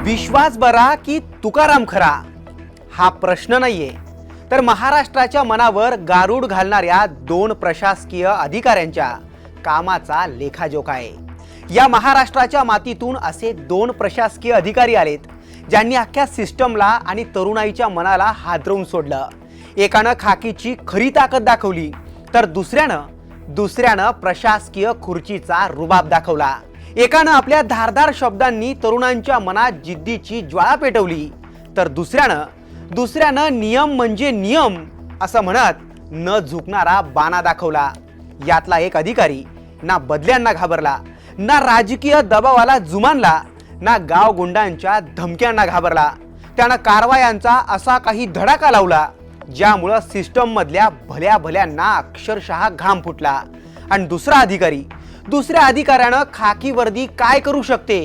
विश्वास बरा की तुकाराम खरा हा प्रश्न नाहीये, तर महाराष्ट्राच्या मनावर गारूड घालणाऱ्या दोन प्रशासकीय अधिकाऱ्यांच्या कामाचा लेखाजोखा आहे। या महाराष्ट्राच्या मातीतून असे दोन प्रशासकीय अधिकारी आलेत ज्यांनी अख्ख्या सिस्टमला आणि तरुणाईच्या मनाला हादरवून सोडलं। एकानं खाकीची खरी ताकद दाखवली, तर दुसऱ्यानं प्रशासकीय खुर्चीचा रुबाब दाखवला। एकानं आपल्या धारदार शब्दांनी तरुणांच्या मनात जिद्दीची ज्वाळा पेटवली, तर दुसऱ्यानं नियम म्हणजे नियम असं म्हणत न झुकणारा बाणा दाखवला। यातला एक अधिकारी ना बदल्यांना घाबरला, ना राजकीय दबावाला जुमानला, ना गाव गुंडांच्या धमक्यांना घाबरला। त्यानं कारवायांचा असा काही धडाका लावला ज्यामुळे सिस्टम मधल्या भल्यांना अक्षरशः घाम फुटला। आणि दुसऱ्या अधिकाऱ्यानं खाकी वर्दी काय करू शकते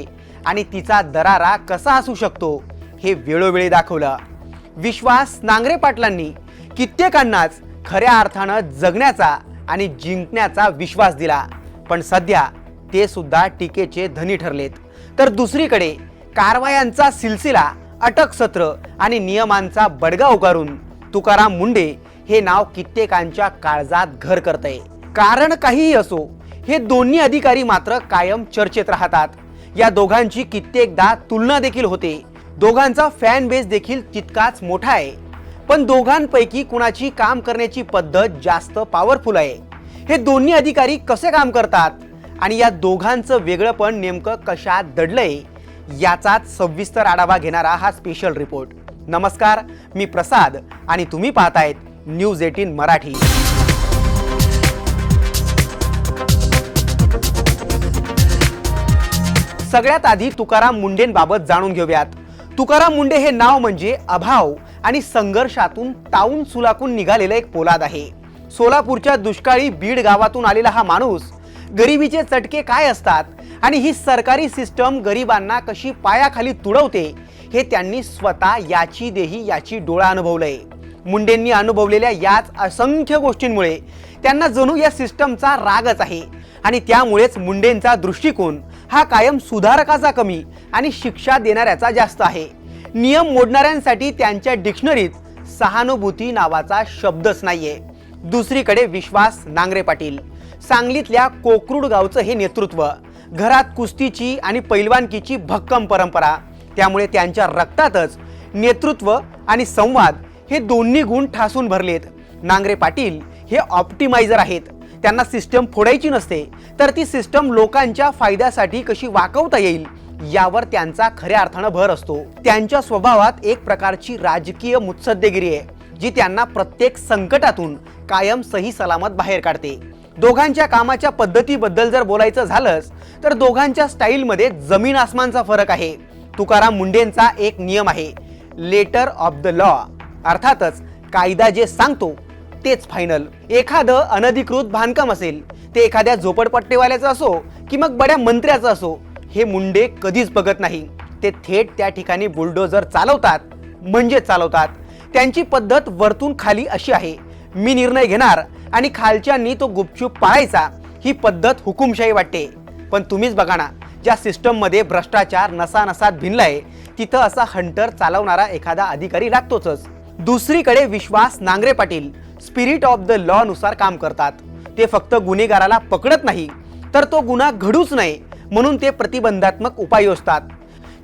आणि तिचा दरारा कसा असू शकतो हे वेळोवेळी दाखवलं। विश्वास नांगरे पाटलांनी कित्येकांनाच खऱ्या अर्थानं जगण्याचा आणि जिंकण्याचा विश्वास दिला, पण सध्या ते सुद्धा टीकेचे धनी ठरलेत। तर दुसरीकडे कारवायांचा सिलसिला, अटक सत्र आणि नियमांचा बडगा उगारून तुकाराम मुंडे हे नाव कित्येकांच्या काळजात घर करतंय। कारण काहीही असो, हे दोन्ही अधिकारी मात्र कायम चर्चेत राहतात। या दोघांची कित्येकदा तुलना देखील होते। दोघांचा फॅन बेस देखील तितकाच मोठा आहे, पण दोघांपैकी कुणाची काम करण्याची पद्धत जास्त पॉवरफुल आहे। हे दोन्ही अधिकारी कसे काम करतात आणि या दोघांचं वेगळेपण नेमकं कशात दडलंय याचाच सविस्तर आढावा घेणारा हा स्पेशल रिपोर्ट। नमस्कार, मी प्रसाद आणि तुम्ही पाहतायत न्यूज 18 मराठी। सगळ्यात आधी तुकाराम मुंडेंबाबत जाणून घेऊयात। तुकाराम मुंडे हे नाव म्हणजे अभाव आणि संघर्षातून तावून सुलाकून निघालेलं एक पोलाद आहे। सोलापूरच्या दुष्काळी बीड गावातून आलेला हा माणूस गरिबीचे चटके काय असतात आणि ही सरकारी सिस्टम गरिबांना कशी पायाखाली तुडवते हे त्यांनी स्वतः याची डोळा अनुभवलंय। मुंडेंनी अनुभवलेल्या याच असंख्य गोष्टींमुळे त्यांना जणू या सिस्टमचा रागच आहे आणि त्यामुळेच मुंडेंचा दृष्टिकोन हा कायम सुधारकाचा कमी आणि शिक्षा देणाऱ्याचा जास्त आहे। नियम मोडणाऱ्यांसाठी त्यांच्या डिक्शनरीत सहानुभूती नावाचा शब्दच नाहीये। दुसरीकडे विश्वास नांगरे पाटील, सांगलीतल्या कोकरूड गावचं हे नेतृत्व, घरात कुस्तीची आणि पैलवानकीची भक्कम परंपरा, त्यामुळे त्यांच्या रक्तातच नेतृत्व आणि संवाद हे दोन्ही गुण ठासून भरलेत। नांगरे पाटील हे ऑप्टिमायझर आहेत। त्यांना सिस्टम फोडायची नसते, तर ती सिस्टम लोकांच्या फायद्यासाठी कशी वाकवता येईल यावर त्यांचा खऱ्या अर्थानं भर असतो। त्यांच्या स्वभावात एक प्रकारची राजकीय मुत्सद्देगिरी आहे जी त्यांना प्रत्येक संकटातून कायम सही सलामत बाहेर काढते। दोघांच्या कामाच्या पद्धतीबद्दल जर बोलायचं झालंच तर दोघांच्या स्टाईलमध्ये जमीन आसमानचा फरक आहे। तुकाराम मुंडेंचा एक नियम आहे, लेटर ऑफ द लॉ, अर्थातच कायदा जे सांगतो तेच फायनल। एखादं अनधिकृत बांधकाम असेल, ते एखाद्या झोपडपट्टीवाल्याचं असो की मग बड्या मंत्र्याचं असो, हे मुंडे कधीच बघत नाही। ते थेट त्या ठिकाणी बुलडोजर चालवतात म्हणजे चालवतात। त्यांची पद्धत वरतून खाली अशी आहे, मी निर्णय घेणार आणि खालच्यांनी तो गुपचूप पाळायचा, ही पद्धत हुकुमशाही वाटते। पण तुम्हीच बघा ना, ज्या सिस्टम मध्ये भ्रष्टाचार नसानसात भिनलाय तिथं असा हंटर चालवणारा एखादा अधिकारी लागतोच। दुसरीकडे Vishwas Nangare Patil spirit of the law नुसार काम करतात। ते फक्त गुन्हेगाराला पकडत नाही, तर तो गुन्हा घडूच नये म्हणून ते प्रतिबंधात्मक उपाय योजतात।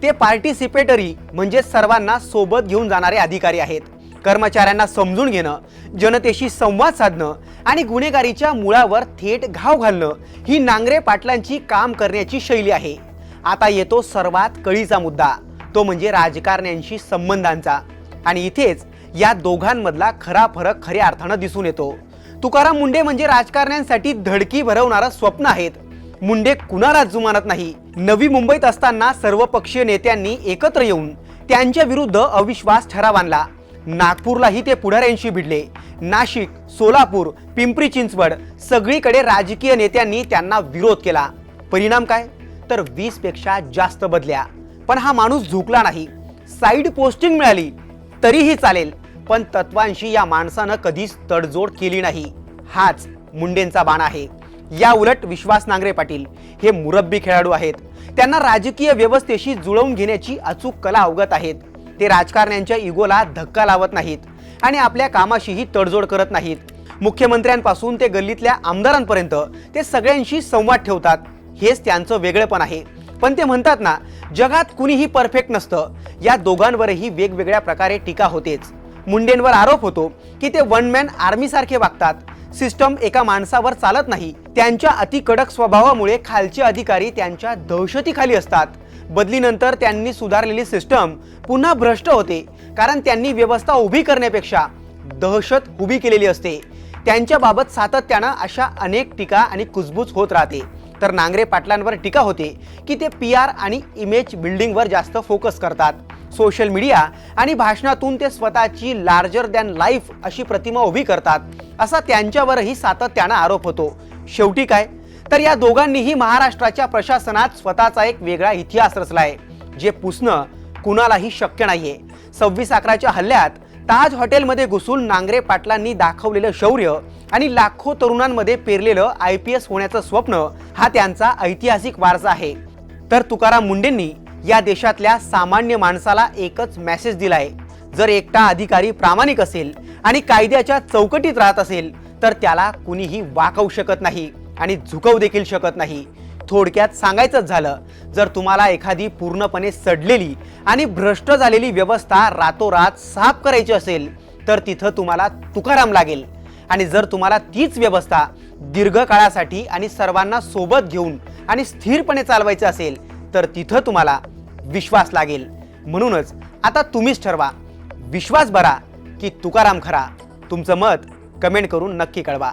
ते पार्टिसिपेटरी म्हणजे सर्वांना सोबत घेऊन जाणारे अधिकारी आहेत। कर्मचाऱ्यांना समजून घेणं, जनतेशी संवाद साधणं आणि गुन्हेगारीच्या मुळावर थेट घाव घालणं ही नांगरे पाटलांची काम करण्याची शैली आहे। आता येतो सर्वात कळीचा मुद्दा, तो म्हणजे राजकारण्यांशी संबंधांचा, आणि इथेच या दोघांमधला खरा फरक खऱ्या अर्थानं दिसून येतो। तुकाराम मुंडे म्हणजे राजकारण्यांसाठी धडकी भरवणारं स्वप्न आहेत। मुंडे कुणालाच जुमानत नाही। नवी मुंबईत असताना सर्वपक्षीय नेत्यांनी एकत्र येऊन त्यांच्या विरुद्ध अविश्वास ठराव आणला। नागपूरलाही ते पुढाऱ्यांशी भिडले। नाशिक, सोलापूर, पिंपरी चिंचवड सगळीकडे राजकीय नेत्यांनी त्यांना विरोध केला। परिणाम काय, तर 20 पेक्षा जास्त बदल्या। पण हा माणूस झुकला नाही। साईड पोस्टिंग मिळाली तरीही चालेल, पण तत्वांशी या माणसानं कधीच तडजोड केली नाही। हाच मुंडेंचा बाणा आहे। या उलट विश्वास नांगरे पाटील हे मुरब्बी खेळाडू आहेत। त्यांना राजकीय व्यवस्थेशी जुळवून घेण्याची अचूक कला अवगत आहेत. ते राजकारण्यांच्या इगोला धक्का लावत नाहीत आणि आपल्या कामाशीही तडजोड करत नाहीत. मुख्यमंत्र्यांपासून ते गल्लीतल्या आमदारांपर्यंत ते सगळ्यांशी संवाद ठेवतात. हेच त्यांचं वेगळेपण आहे. पण ते म्हणतात ना, जगात कुणीही परफेक्ट नसतं. या दोघांवरही वेगवेगळ्या प्रकारे टीका होतेच. मुंडेंवर आरोप होतो की ते वन मॅन आर्मी सारखे वागतात. सिस्टम एका माणसावर चालत नाही. त्यांच्या अति कडक स्वभावामुळे खालचे अधिकारी त्यांच्या दहशतीखाली असतात. बदलीनंतर त्यांनी सुधारलेली सिस्टम पुन्हा भ्रष्ट होते, कारण त्यांनी व्यवस्था उभी करण्यापेक्षा दहशत उभी केलेली असते. त्यांच्याबाबत सातत्यानं अशा अनेक टीका आणि कुजबूज होत राहते. तर नांगरे पाटलांवर टीका होते की ते PR आणि इमेज बिल्डिंगवर जास्त फोकस करतात. सोशल मीडिया आणि भाषणातून ते स्वतःची लार्जर दॅन लाईफ अशी प्रतिमा उभी करतात, असा त्यांच्यावरही सातत्यानं आरोप होतो. शेवटी काय, तर या दोघांनीही महाराष्ट्राच्या प्रशासनात स्वतःचा एक वेगळा इतिहास रचलाय, जे पुसणं कुणालाही शक्य नाहीये. 26/11च्या हल्ल्यात ताज हॉटेलमध्ये घुसून नांगरे पाटलांनी दाखवलेलं शौर्य आणि लाखो तरुणांमध्ये पेरलेलं IPS होण्याचं स्वप्न हा त्यांचा ऐतिहासिक वारसा आहे. तर तुकाराम मुंडेंनी या देशातल्या सामान्य माणसाला एकच मेसेज दिलाय: जर एकटा अधिकारी प्रामाणिक असेल आणि कायद्याच्या चौकटीत राहत असेल तर त्याला कुणीही वाकवू शकत नाही आणि झुकवू देखील शकत नाही. थोडक्यात सांगायचंच झालं, जर तुम्हाला एखादी पूर्णपणे सडलेली आणि भ्रष्ट झालेली व्यवस्था रातोरात साफ करायची असेल तर तिथं तुम्हाला तुकाराम लागेल. आणि जर तुम्हाला तीच व्यवस्था दीर्घकाळासाठी आणि सर्वांना सोबत घेऊन आणि स्थिरपणे चालवायचं असेल तर तिथं तुम्हाला विश्वास लागेल. म्हणूनच आता तुम्हीच ठरवा, विश्वास बरा की तुकाराम खरा. तुमचं मत कमेंट करून नक्की कळवा.